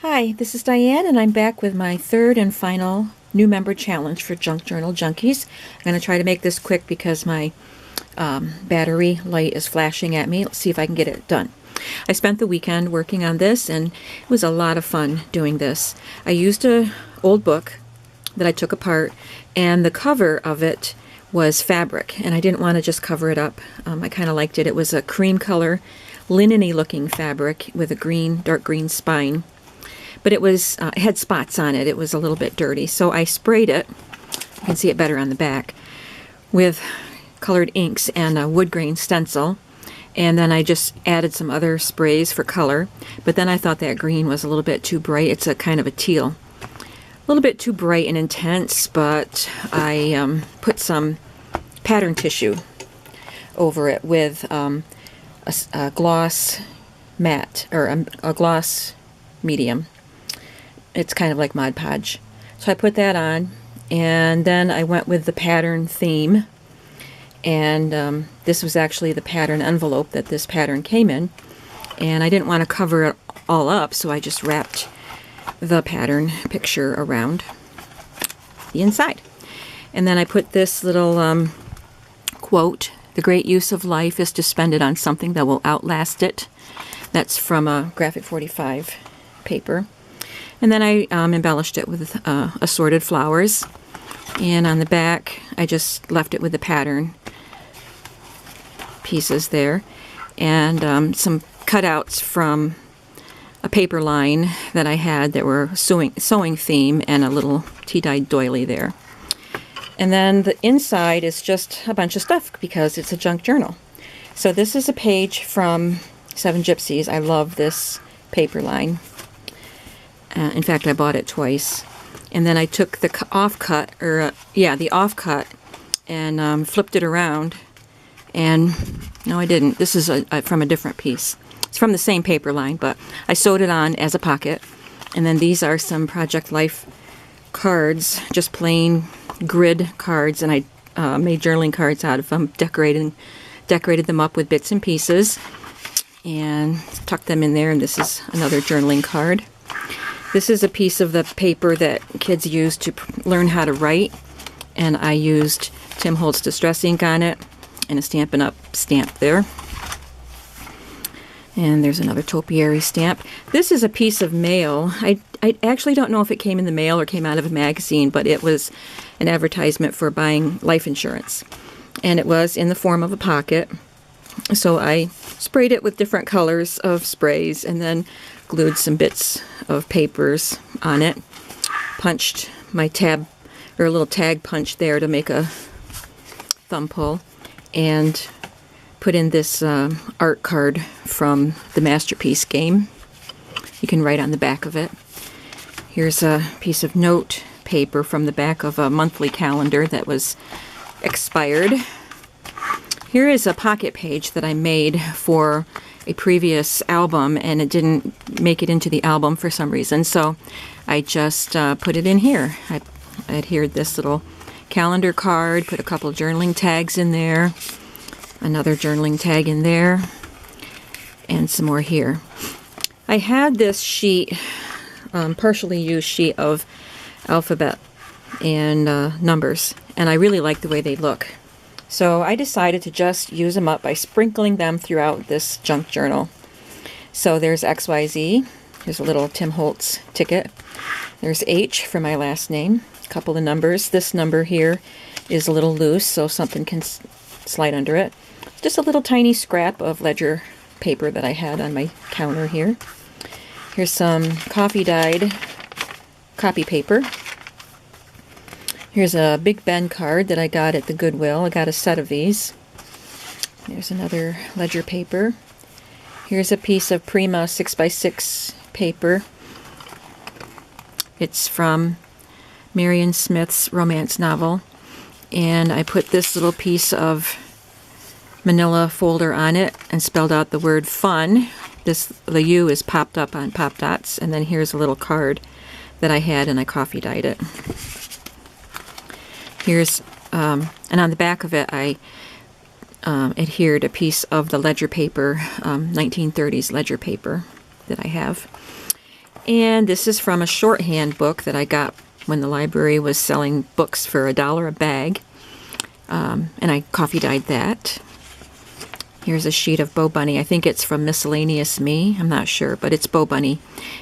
Hi, this is Diane, and I'm back with my third and final new member challenge for Junk Journal Junkies. I'm going to try to make this quick because my battery light is flashing at me. Let's see if I can get it done. I spent the weekend working on this, and it was a lot of fun doing this. I used an old book that I took apart, and the cover of it was fabric, and I didn't want to just cover it up. I kind of liked it. It was a cream color, linen-y looking fabric with a dark green spine. But it had spots on it. It was a little bit dirty. So I sprayed it, you can see it better on the back, with colored inks and a wood grain stencil. And then I just added some other sprays for color. But then I thought that green was a little bit too bright. It's a kind of a teal. A little bit too bright and intense, but I put some pattern tissue over it with a gloss matte, or a gloss medium. It's kind of like Mod Podge. So I put that on, and then I went with the pattern theme, and this was actually the pattern envelope that this pattern came in, and I didn't want to cover it all up, so I just wrapped the pattern picture around the inside. And then I put this little quote, "The great use of life is to spend it on something that will outlast it." That's from a Graphic 45 paper. And then I embellished it with assorted flowers. And on the back, I just left it with the pattern pieces there. And some cutouts from a paper line that I had that were sewing theme, and a little tea-dyed doily there. And then the inside is just a bunch of stuff because it's a junk journal. So this is a page from Seven Gypsies. I love this paper line. In fact, I bought it twice. And then I took the offcut, the offcut, and flipped it around. And no, I didn't. This is from a different piece. It's from the same paper line, but I sewed it on as a pocket. And then these are some Project Life cards, just plain grid cards, and I made journaling cards out of them, decorated them up with bits and pieces, and tucked them in there. And this is another journaling card. This is a piece of the paper that kids use to learn how to write, and I used Tim Holtz Distress ink on it and a Stampin' Up! Stamp there. And there's another topiary stamp. This is a piece of mail. I actually don't know if it came in the mail or came out of a magazine, but it was an advertisement for buying life insurance. And it was in the form of a pocket. So I sprayed it with different colors of sprays, and then glued some bits of papers on it. Punched my a little tag punch there to make a thumb pull, and put in this art card from the Masterpiece game. You can write on the back of it. Here's a piece of note paper from the back of a monthly calendar that was expired. Here is a pocket page that I made for a previous album, and it didn't make it into the album for some reason, so I just put it in here. I adhered this little calendar card, put a couple journaling tags in there, another journaling tag in there, and some more here. I had this sheet, partially used sheet of alphabet and numbers, and I really like the way they look. So I decided to just use them up by sprinkling them throughout this junk journal. So there's XYZ. There's a little Tim Holtz ticket. There's H for my last name. A couple of numbers. This number here is a little loose, so something can slide under it. Just a little tiny scrap of ledger paper that I had on my counter here. Here's some coffee-dyed copy paper. Here's a Big Ben card that I got at the Goodwill. I got a set of these. There's another ledger paper. Here's a piece of Prima 6x6 paper. It's from Marion Smith's romance novel. And I put this little piece of manila folder on it and spelled out the word fun. The U is popped up on pop dots. And then here's a little card that I had, and I coffee dyed it. Here's, and on the back of it, I adhered a piece of the ledger paper, 1930s ledger paper that I have. And this is from a shorthand book that I got when the library was selling books for $1 a bag. And I coffee dyed that. Here's a sheet of Bo Bunny. I think it's from Miscellaneous Me. I'm not sure, but it's Bo Bunny.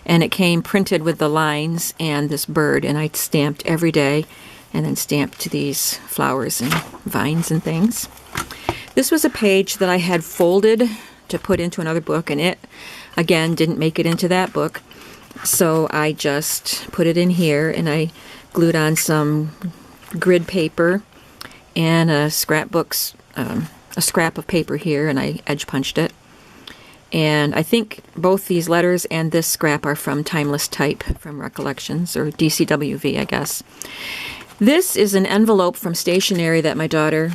And it came printed with the lines and this bird, and I stamped every day and then stamped these flowers and vines and things. This was a page that I had folded to put into another book, and it, again, didn't make it into that book. So I just put it in here, and I glued on some grid paper and a scrap of paper here, and I edge punched it. And I think both these letters and this scrap are from Timeless Type from Recollections, or DCWV, I guess. This is an envelope from stationery that my daughter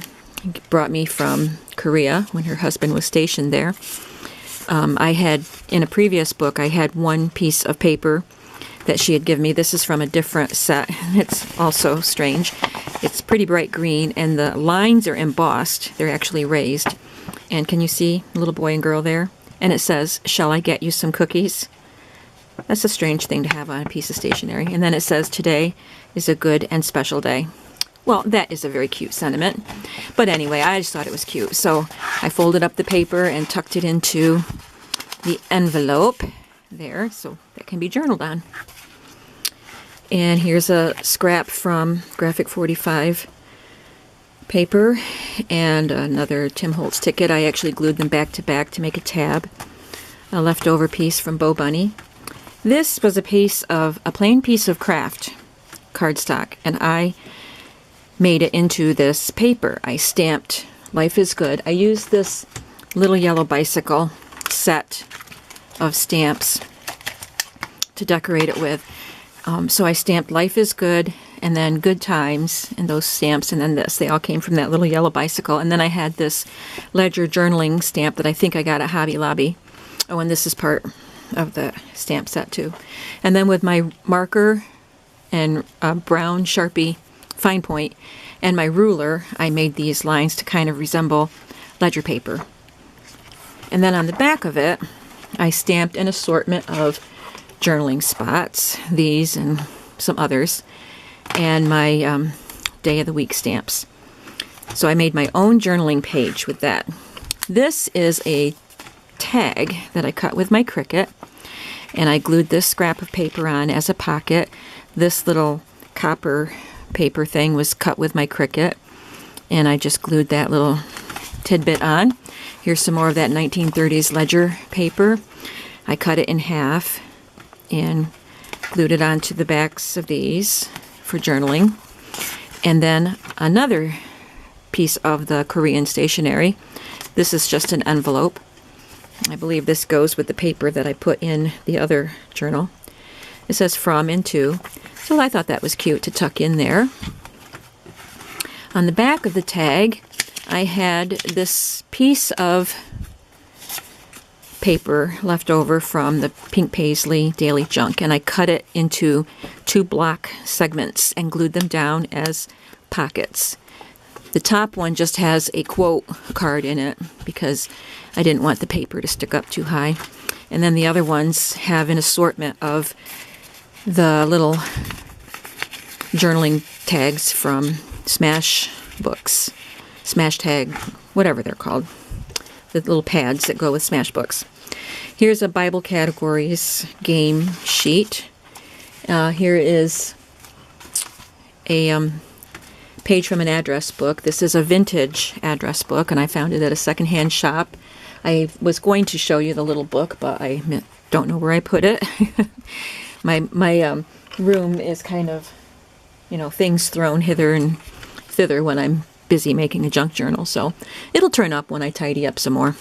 brought me from Korea when her husband was stationed there. I had, in a previous book, I had one piece of paper that she had given me. This is from a different set. It's also strange. It's pretty bright green, and the lines are embossed. They're actually raised. And can you see a little boy and girl there? And it says, "Shall I get you some cookies?" That's a strange thing to have on a piece of stationery. And then it says, "Today is a good and special day." Well, that is a very cute sentiment. But anyway, I just thought it was cute. So I folded up the paper and tucked it into the envelope there, so that can be journaled on. And here's a scrap from Graphic 45 paper and another Tim Holtz ticket. I actually glued them back to back to make a tab. A leftover piece from Bo Bunny. This was a plain piece of craft cardstock, and I made it into this paper. I stamped "Life is Good." I used this little yellow bicycle set of stamps to decorate it with. So I stamped "Life is Good" and then "Good Times" and those stamps, and then this. They all came from that little yellow bicycle. And then I had this ledger journaling stamp that I think I got at Hobby Lobby. Oh, and this is part of the stamp set too. And then with my marker and brown Sharpie fine point and my ruler, I made these lines to kind of resemble ledger paper. And then on the back of it, I stamped an assortment of journaling spots, these and some others, and my day of the week stamps. So I made my own journaling page with that. This is a tag that I cut with my Cricut, and I glued this scrap of paper on as a pocket. This little copper paper thing was cut with my Cricut, and I just glued that little tidbit on. Here's some more of that 1930s ledger paper. I cut it in half and glued it onto the backs of these for journaling. And then another piece of the Korean stationery. This is just an envelope. I believe this goes with the paper that I put in the other journal. It says "From" and "To." So I thought that was cute to tuck in there. On the back of the tag, I had this piece of paper left over from the Pink Paisley Daily Junk, and I cut it into 2 block segments and glued them down as pockets. The top one just has a quote card in it because I didn't want the paper to stick up too high. And then the other ones have an assortment of the little journaling tags from Smash books. Smash tag, whatever they're called. The little pads that go with Smash books. Here's a Bible categories game sheet. Here is a page from an address book. This is a vintage address book, and I found it at a secondhand shop. I was going to show you the little book, but I don't know where I put it. My room is kind of, things thrown hither and thither when I'm busy making a junk journal, so it'll turn up when I tidy up some more.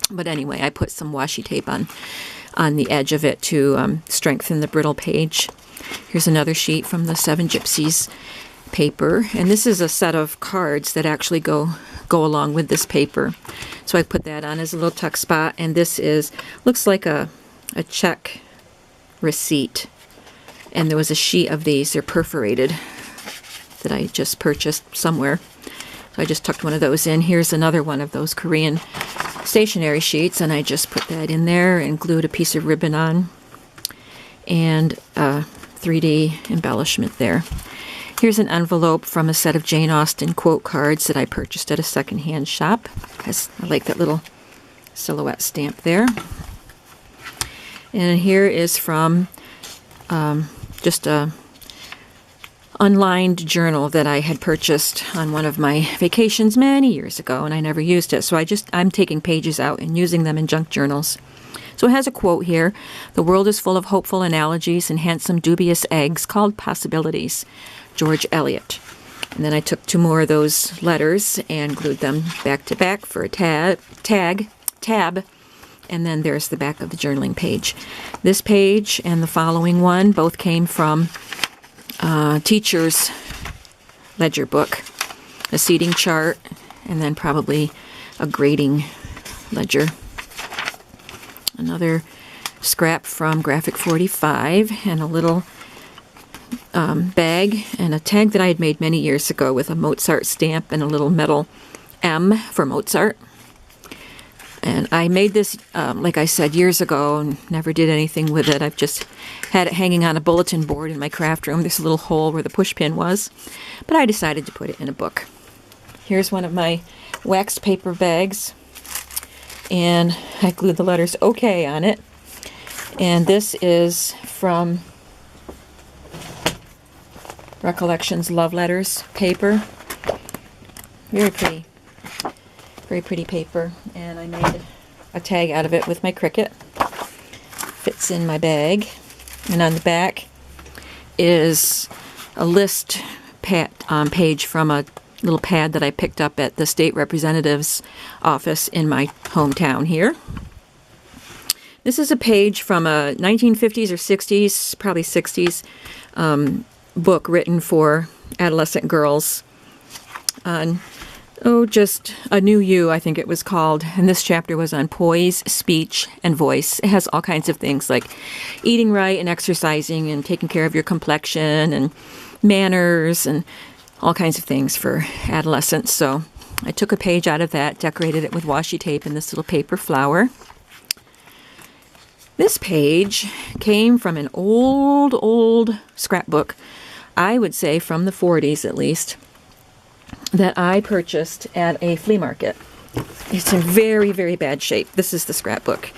But anyway, I put some washi tape on the edge of it to strengthen the brittle page. Here's another sheet from the Seven Gypsies paper, and this is a set of cards that actually go along with this paper. So I put that on as a little tuck spot, and this looks like a check receipt. And there was a sheet of these. They're perforated that I just purchased somewhere. So I just tucked one of those in. Here's another one of those Korean stationery sheets, and I just put that in there and glued a piece of ribbon on. and a 3D embellishment there. Here's an envelope from a set of Jane Austen quote cards that I purchased at a secondhand shop. I like that little silhouette stamp there. And here is from just a unlined journal that I had purchased on one of my vacations many years ago, and I never used it. So I'm taking pages out and using them in junk journals. So it has a quote here: "The world is full of hopeful analogies and handsome dubious eggs called possibilities." George Eliot. And then I took 2 more of those letters and glued them back to back for a tab, and then there's the back of the journaling page. This page and the following one both came from teacher's ledger book, a seating chart, and then probably a grading ledger. Another scrap from Graphic 45, and a little bag and a tag that I had made many years ago with a Mozart stamp and a little metal M for Mozart. And I made this, like I said, years ago and never did anything with it. I've just had it hanging on a bulletin board in my craft room. There's a little hole where the push pin was, but I decided to put it in a book. Here's one of my waxed paper bags, and I glued the letters OK on it. And this is from Recollections Love Letters paper. Very pretty paper, and I made a tag out of it with my Cricut. Fits in my bag, and on the back is a list page from a little pad that I picked up at the state representative's office in my hometown here. This is a page from a 1950s or 60s, probably 60s, book written for adolescent girls on, just a new you, I think it was called. And this chapter was on poise, speech, and voice. It has all kinds of things like eating right and exercising and taking care of your complexion and manners and all kinds of things for adolescents. So I took a page out of that, decorated it with washi tape and this little paper flower. This page came from an old scrapbook, I would say from the 40s at least, that I purchased at a flea market. It's in very, very bad shape. This is the scrapbook.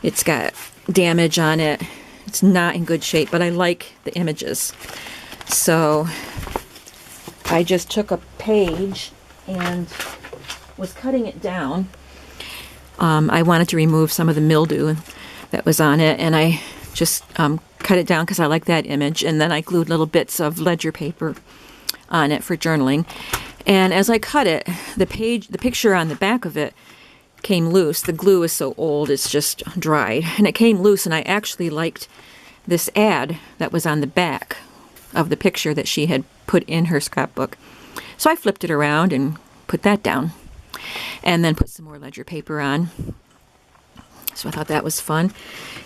It's got damage on it. It's not in good shape, but I like the images. So I just took a page and was cutting it down. I wanted to remove some of the mildew that was on it, and I just cut it down because I like that image, and then I glued little bits of ledger paper on it for journaling. And as I cut it, the picture on the back of it came loose. The glue is so old, it's just dried, and it came loose, and I actually liked this ad that was on the back of the picture that she had put in her scrapbook. So I flipped it around and put that down, and then put some more ledger paper on. So I thought that was fun.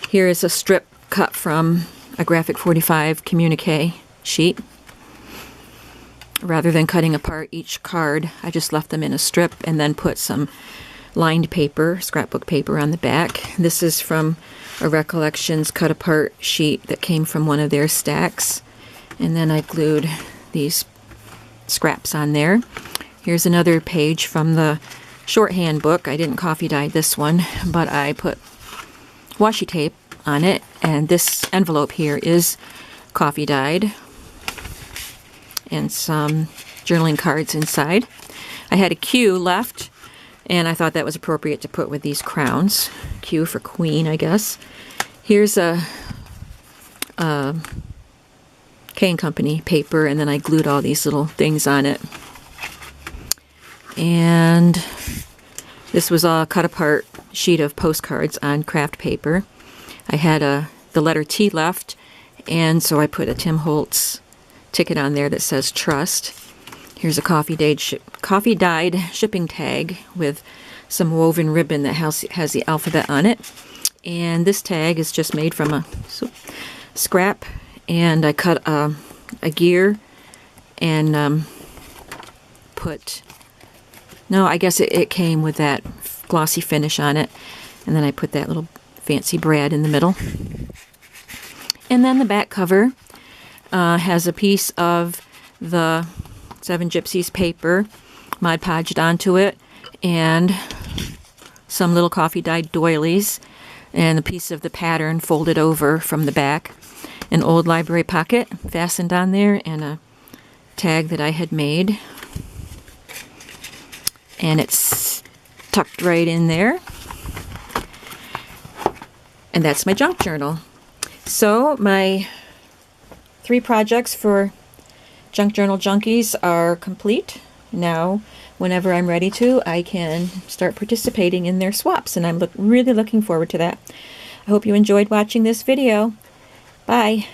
Here is a strip cut from a Graphic 45 communique sheet. Rather than cutting apart each card, I just left them in a strip and then put some lined paper, scrapbook paper on the back. This is from a Recollections cut apart sheet that came from one of their stacks. And then I glued these scraps on there. Here's another page from the shorthand book. I didn't coffee dye this one, but I put washi tape on it, and this envelope here is coffee dyed, and some journaling cards inside. I had a Q left, and I thought that was appropriate to put with these crowns. Q for Queen, I guess. Here's a K & Company paper, and then I glued all these little things on it. And this was a cut apart sheet of postcards on craft paper. I had the letter T left, and so I put a Tim Holtz ticket on there that says trust. Here's a coffee dyed shipping tag with some woven ribbon that has the alphabet on it. And this tag is just made from a scrap, and I cut a gear and I guess it came with that glossy finish on it, and then I put that little fancy brad in the middle. And then the back cover has a piece of the Seven Gypsies paper Mod Podged onto it, and some little coffee dyed doilies, and a piece of the pattern folded over from the back. An old library pocket fastened on there, and a tag that I had made. And it's tucked right in there. And that's my junk journal. So my 3 projects for Junk Journal Junkies are complete. Now, whenever I'm ready to, I can start participating in their swaps, and I'm really looking forward to that. I hope you enjoyed watching this video. Bye.